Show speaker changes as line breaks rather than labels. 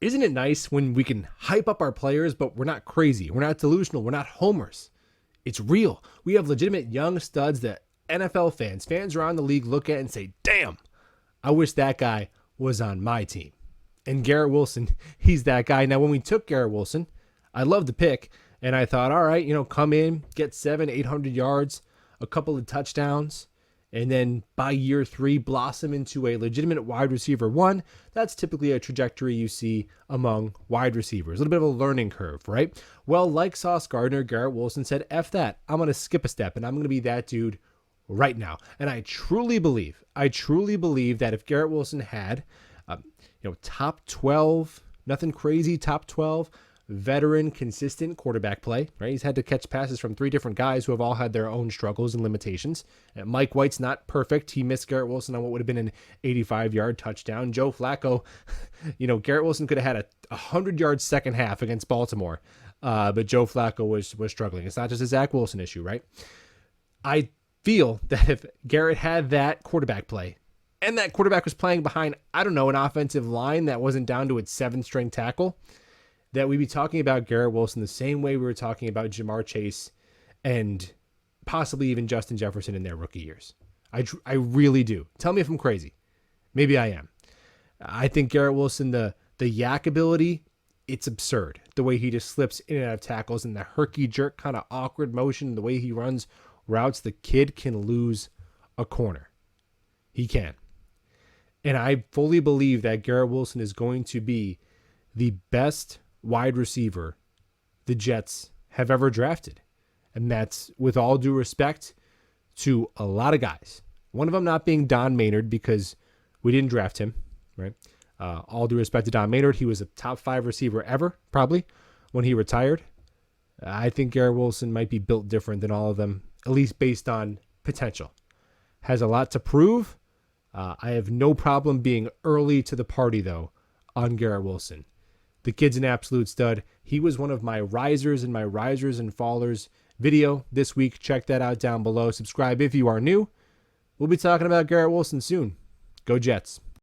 Isn't it nice when we can hype up our players, but we're not crazy, we're not delusional, we're not homers? It's real. We have legitimate young studs that NFL fans around the league look at and say, damn, I wish that guy was on my team. And Garrett Wilson, he's that guy. Now, when we took Garrett Wilson, I loved the pick, and I thought, all right, come in, get 700-800 yards, a couple of touchdowns, and then by year 3, blossom into a legitimate wide receiver 1. That's typically a trajectory you see among wide receivers. A little bit of a learning curve, right? Well, like Sauce Gardner, Garrett Wilson said, F that. I'm going to skip a step, and I'm going to be that dude right now. And I truly believe that if Garrett Wilson had, top 12, nothing crazy, top 12, veteran, consistent quarterback play, right? He's had to catch passes from 3 different guys who have all had their own struggles and limitations. Mike White's not perfect. He missed Garrett Wilson on what would have been an 85-yard touchdown. Joe Flacco, Garrett Wilson could have had a 100-yard second half against Baltimore, but Joe Flacco was struggling. It's not just a Zach Wilson issue, right? I feel that if Garrett had that quarterback play, and that quarterback was playing behind, an offensive line that wasn't down to its 7th-string tackle, that we'd be talking about Garrett Wilson the same way we were talking about Jamar Chase and possibly even Justin Jefferson in their rookie years. I really do. Tell me if I'm crazy. Maybe I am. I think Garrett Wilson, the yak ability, it's absurd. The way he just slips in and out of tackles and the herky-jerk kind of awkward motion, the way he runs routes, the kid can lose a corner. He can. And I fully believe that Garrett Wilson is going to be the best wide receiver the Jets have ever drafted. And that's with all due respect to a lot of guys. One of them not being Don Maynard because we didn't draft him, right? All due respect to Don Maynard. He was a top 5 receiver ever, probably, when he retired. I think Garrett Wilson might be built different than all of them, at least based on potential. Has a lot to prove. I have no problem being early to the party, though, on Garrett Wilson. The kid's an absolute stud. He was one of my risers and fallers video this week. Check that out down below. Subscribe if you are new. We'll be talking about Garrett Wilson soon. Go Jets.